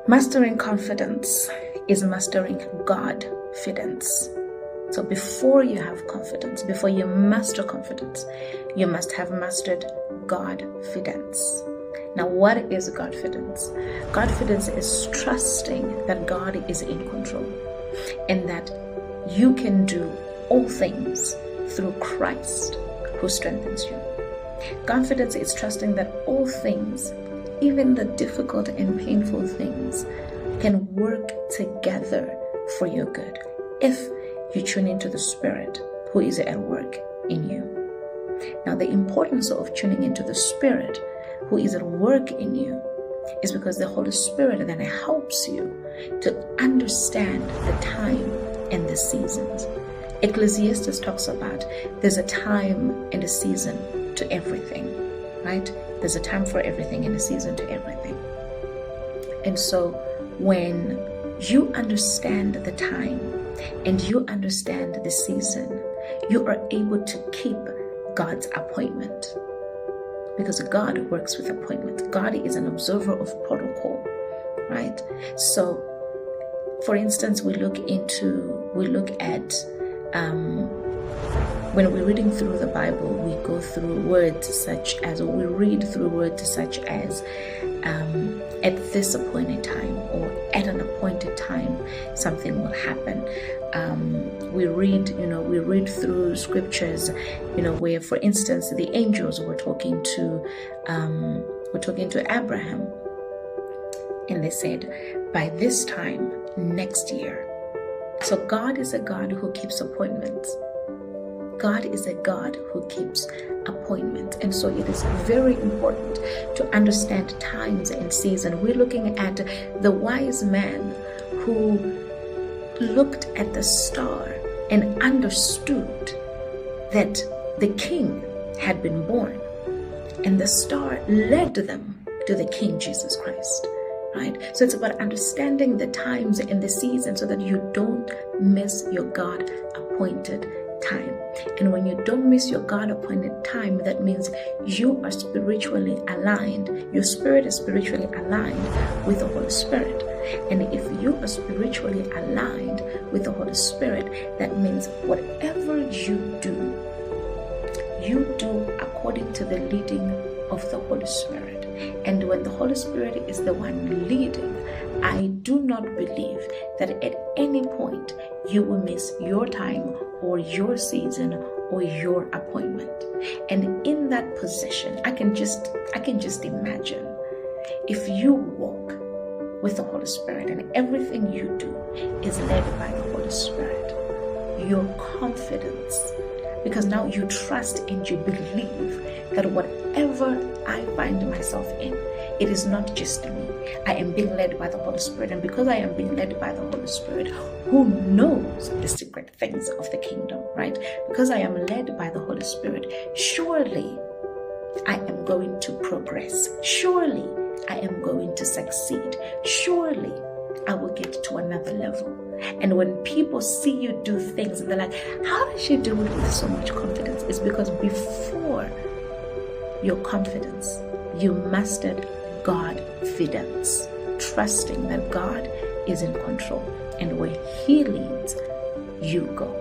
Mastering confidence is mastering Godfidence. So before you have confidence, before you master confidence, you must have mastered Godfidence. Now, what is Godfidence? Godfidence is trusting that God is in control and that you can do all things through Christ who strengthens you. Confidence is trusting that all things, even the difficult and painful things, can work together for your good if you tune into the Spirit who is at work in you. Now, the importance of tuning into the Spirit who is at work in you is because the Holy Spirit then helps you to understand the time and the seasons. Ecclesiastes talks about there's a time and a season to everything, right? There's a time for everything and a season to everything. And so when you understand the time and you understand the season, you are able to keep God's appointment, because God works with appointment. God is an observer of protocol, right? So, for instance, we look at when we're reading through the Bible, we go through words such as, or we read through words such as, at this appointed time, or at an appointed time, something will happen. We read through scriptures, where, for instance, the angels were talking to Abraham, and they said, by this time next year. So God is a God who keeps appointments. God is a God who keeps appointments. And so it is very important to understand times and seasons. We're looking at the wise man who looked at the star and understood that the king had been born. And the star led them to the King Jesus Christ. Right? So it's about understanding the times and the seasons so that you don't miss your God-appointed time. And when you don't miss your God-appointed time, that means you are spiritually aligned. Your spirit is spiritually aligned with the Holy Spirit. And if you are spiritually aligned with the Holy Spirit, that means whatever you do according to the leading of the Holy Spirit. And when the Holy Spirit is the one leading, I do not believe that at any point you will miss your time or your season or your appointment. And in that position, I can just imagine if you walk with the Holy Spirit and everything you do is led by the Holy Spirit, your confidence, because now you trust and you believe that whatever I find myself in, it is not just me. I am being led by the Holy Spirit. And because I am being led by the Holy Spirit, who knows the secret things of the kingdom, right? Because I am led by the Holy Spirit, surely I am going to progress. Surely I am going to succeed. Surely I will get to another level. And when people see you do things, they're like, how does she do it with so much confidence? It's because before your confidence, you mastered Godfidence, trusting that God is in control. And where He leads, you go.